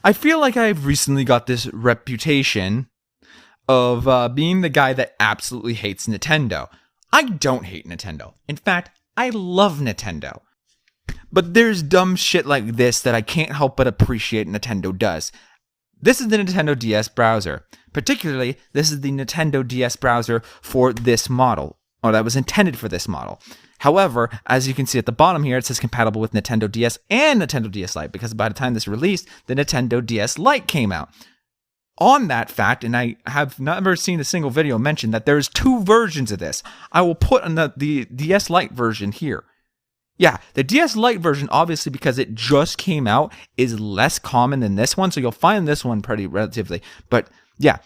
I feel like I've recently got this reputation of being the guy that absolutely hates Nintendo. I don't hate Nintendo. In fact, I love Nintendo. But there's dumb shit like this that I can't help but appreciate Nintendo does. This is the Nintendo DS browser. Particularly, this is the Nintendo DS browser for this model, or that was intended for this model. However, as you can see at the bottom here, it says compatible with Nintendo DS and Nintendo DS Lite, because by the time this released, the Nintendo DS Lite came out. On that fact, and I have never seen a single video mention that there's 2 versions of this. I will put on the DS Lite version here. Yeah, the DS Lite version, obviously because it just came out, is less common than this one, so you'll find this one pretty relatively. But yeah,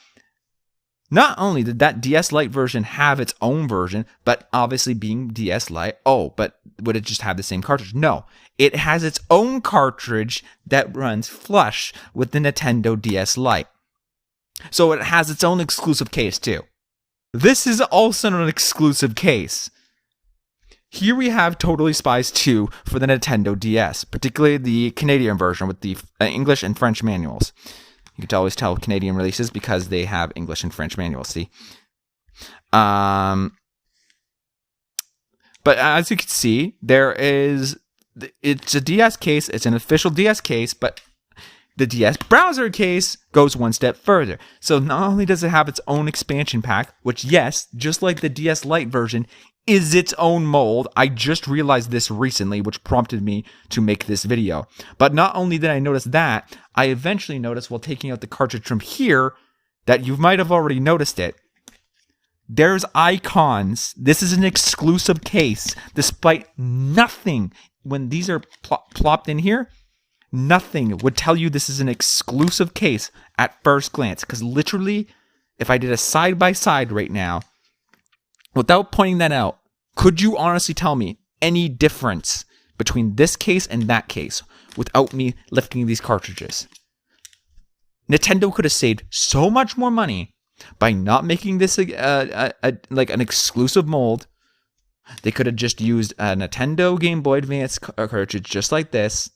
not only did that DS Lite version have its own version, but obviously being DS Lite, but would it just have the same cartridge? No, it has its own cartridge that runs flush with the Nintendo DS Lite. So it has its own exclusive case too. This is also an exclusive case. Here we have Totally Spies 2 for the Nintendo DS, particularly the Canadian version with the English and French manuals. You can always tell Canadian releases because they have English and French manuals, see? But as you can see, it's a DS case, it's an official DS case, but the DS browser case goes one step further. So not only does it have its own expansion pack, which yes, just like the DS Lite version, is its own mold. I just realized this recently, which prompted me to make this video. But not only did I notice that, I eventually noticed while taking out the cartridge from here that you might have already noticed it. There's icons. This is an exclusive case, despite nothing. When these are plopped in here, nothing would tell you this is an exclusive case at first glance. Because literally, if I did a side-by-side right now, without pointing that out, could you honestly tell me any difference between this case and that case without me lifting these cartridges? Nintendo could have saved so much more money by not making this like an exclusive mold. They could have just used a Nintendo Game Boy Advance cartridge just like this.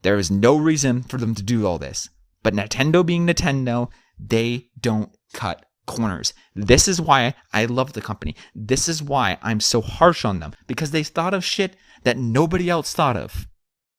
There is no reason for them to do all this. But Nintendo being Nintendo, they don't cut corners. This is why I love the company. This is why I'm so harsh on them, because they thought of shit that nobody else thought of.